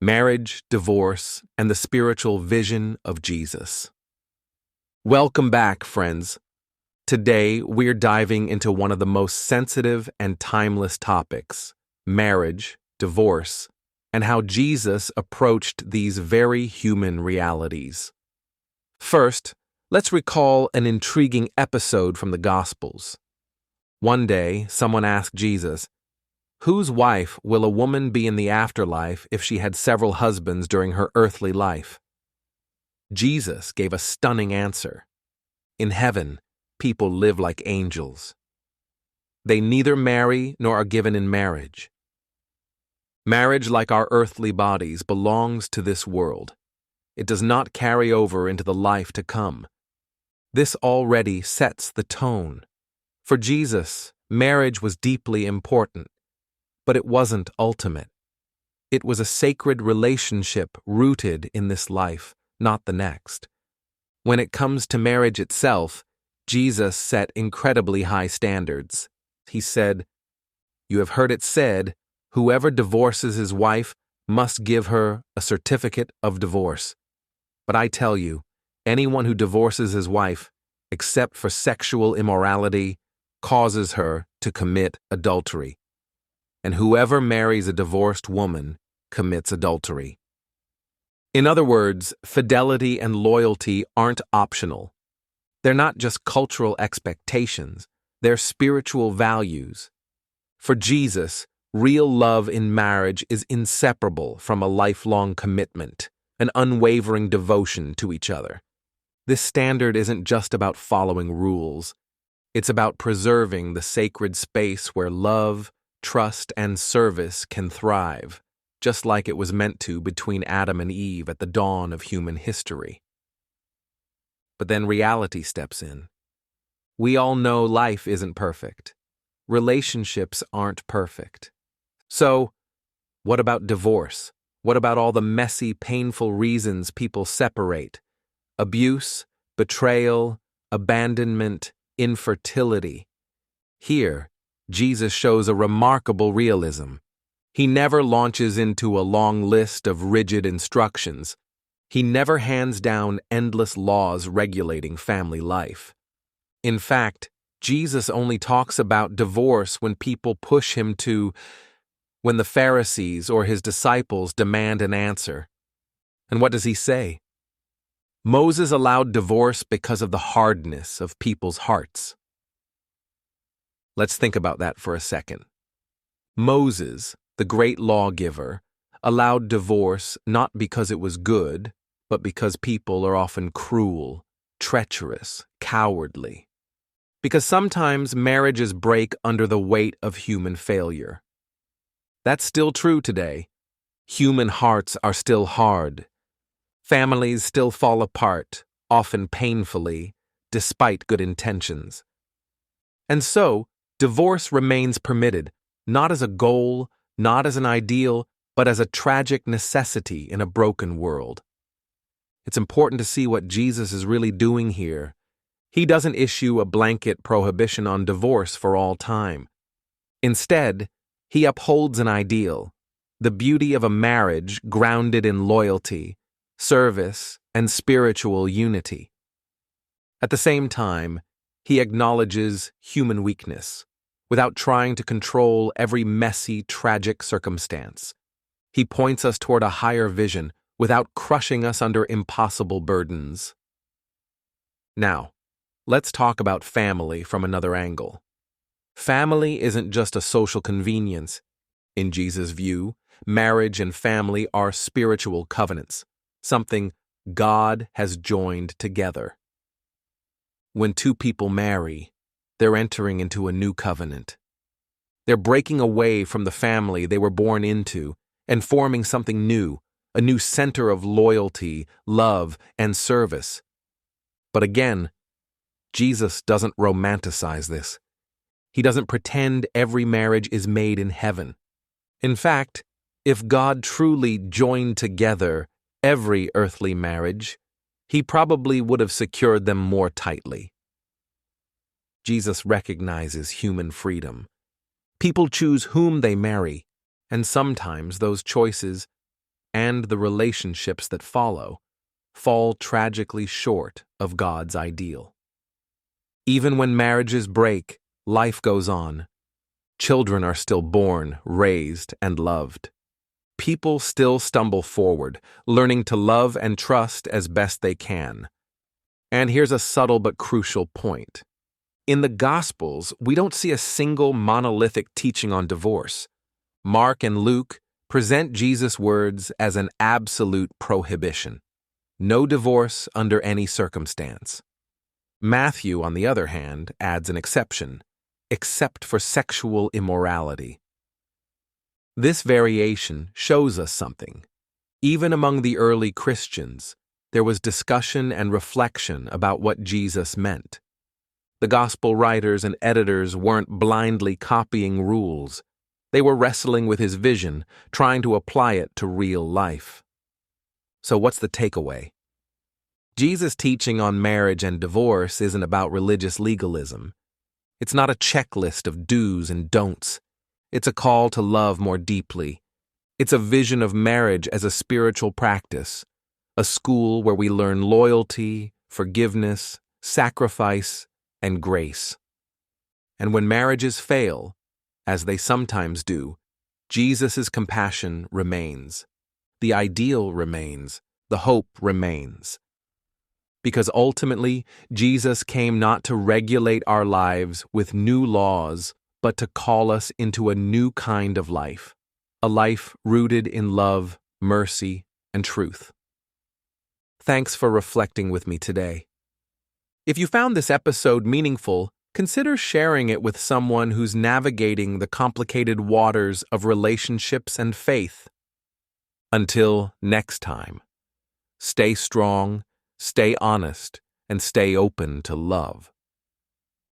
marriage, divorce, and the spiritual vision of Jesus. Welcome back, friends. Today, we're diving into one of the most sensitive and timeless topics, marriage, divorce, and how Jesus approached these very human realities. First, let's recall an intriguing episode from the Gospels. One day, someone asked Jesus, "Whose wife will a woman be in the afterlife if she had several husbands during her earthly life?" Jesus gave a stunning answer. In heaven, people live like angels. They neither marry nor are given in marriage. Marriage, like our earthly bodies, belongs to this world. It does not carry over into the life to come. This already sets the tone. For Jesus, marriage was deeply important, but it wasn't ultimate. It was a sacred relationship rooted in this life, not the next. When it comes to marriage itself, Jesus set incredibly high standards. He said, "You have heard it said, whoever divorces his wife must give her a certificate of divorce. But I tell you, anyone who divorces his wife, except for sexual immorality, causes her to commit adultery. And whoever marries a divorced woman commits adultery." In other words, fidelity and loyalty aren't optional. They're not just cultural expectations, they're spiritual values. For Jesus, real love in marriage is inseparable from a lifelong commitment, an unwavering devotion to each other. This standard isn't just about following rules. It's about preserving the sacred space where love, trust, and service can thrive, just like it was meant to between Adam and Eve at the dawn of human history. But then reality steps in. We all know life isn't perfect. Relationships aren't perfect. So, what about divorce? What about all the messy, painful reasons people separate? Abuse, betrayal, abandonment, infertility. Here, Jesus shows a remarkable realism. He never launches into a long list of rigid instructions. He never hands down endless laws regulating family life. In fact, Jesus only talks about divorce when people push him to, when the Pharisees or his disciples demand an answer. And what does he say? Moses allowed divorce because of the hardness of people's hearts. Let's think about that for a second. Moses, the great lawgiver, allowed divorce not because it was good, but because people are often cruel, treacherous, cowardly. Because sometimes marriages break under the weight of human failure. That's still true today. Human hearts are still hard. Families still fall apart, often painfully, despite good intentions. And so, divorce remains permitted, not as a goal, not as an ideal, but as a tragic necessity in a broken world. It's important to see what Jesus is really doing here. He doesn't issue a blanket prohibition on divorce for all time. Instead, he upholds an ideal, the beauty of a marriage grounded in loyalty, service, and spiritual unity. At the same time, he acknowledges human weakness, without trying to control every messy, tragic circumstance. He points us toward a higher vision, without crushing us under impossible burdens. Now, let's talk about family from another angle. Family isn't just a social convenience. In Jesus' view, marriage and family are spiritual covenants, something God has joined together. When two people marry, they're entering into a new covenant. They're breaking away from the family they were born into and forming something new, a new center of loyalty, love, and service. But again, Jesus doesn't romanticize this. He doesn't pretend every marriage is made in heaven. In fact, if God truly joined together every earthly marriage, he probably would have secured them more tightly. Jesus recognizes human freedom. People choose whom they marry, and sometimes those choices and the relationships that follow fall tragically short of God's ideal. Even when marriages break, life goes on. Children are still born, raised, and loved. People still stumble forward, learning to love and trust as best they can. And here's a subtle but crucial point. In the Gospels, we don't see a single monolithic teaching on divorce. Mark and Luke present Jesus' words as an absolute prohibition. No divorce under any circumstance. Matthew, on the other hand, adds an exception, except for sexual immorality. This variation shows us something. Even among the early Christians, there was discussion and reflection about what Jesus meant. The gospel writers and editors weren't blindly copying rules. They were wrestling with his vision, trying to apply it to real life. So what's the takeaway? Jesus' teaching on marriage and divorce isn't about religious legalism. It's not a checklist of do's and don'ts. It's a call to love more deeply. It's a vision of marriage as a spiritual practice, a school where we learn loyalty, forgiveness, sacrifice, and grace. And when marriages fail, as they sometimes do, Jesus' compassion remains. The ideal remains. The hope remains. Because ultimately, Jesus came not to regulate our lives with new laws, but to call us into a new kind of life, a life rooted in love, mercy, and truth. Thanks for reflecting with me today. If you found this episode meaningful, consider sharing it with someone who's navigating the complicated waters of relationships and faith. Until next time, stay strong, stay honest, and stay open to love.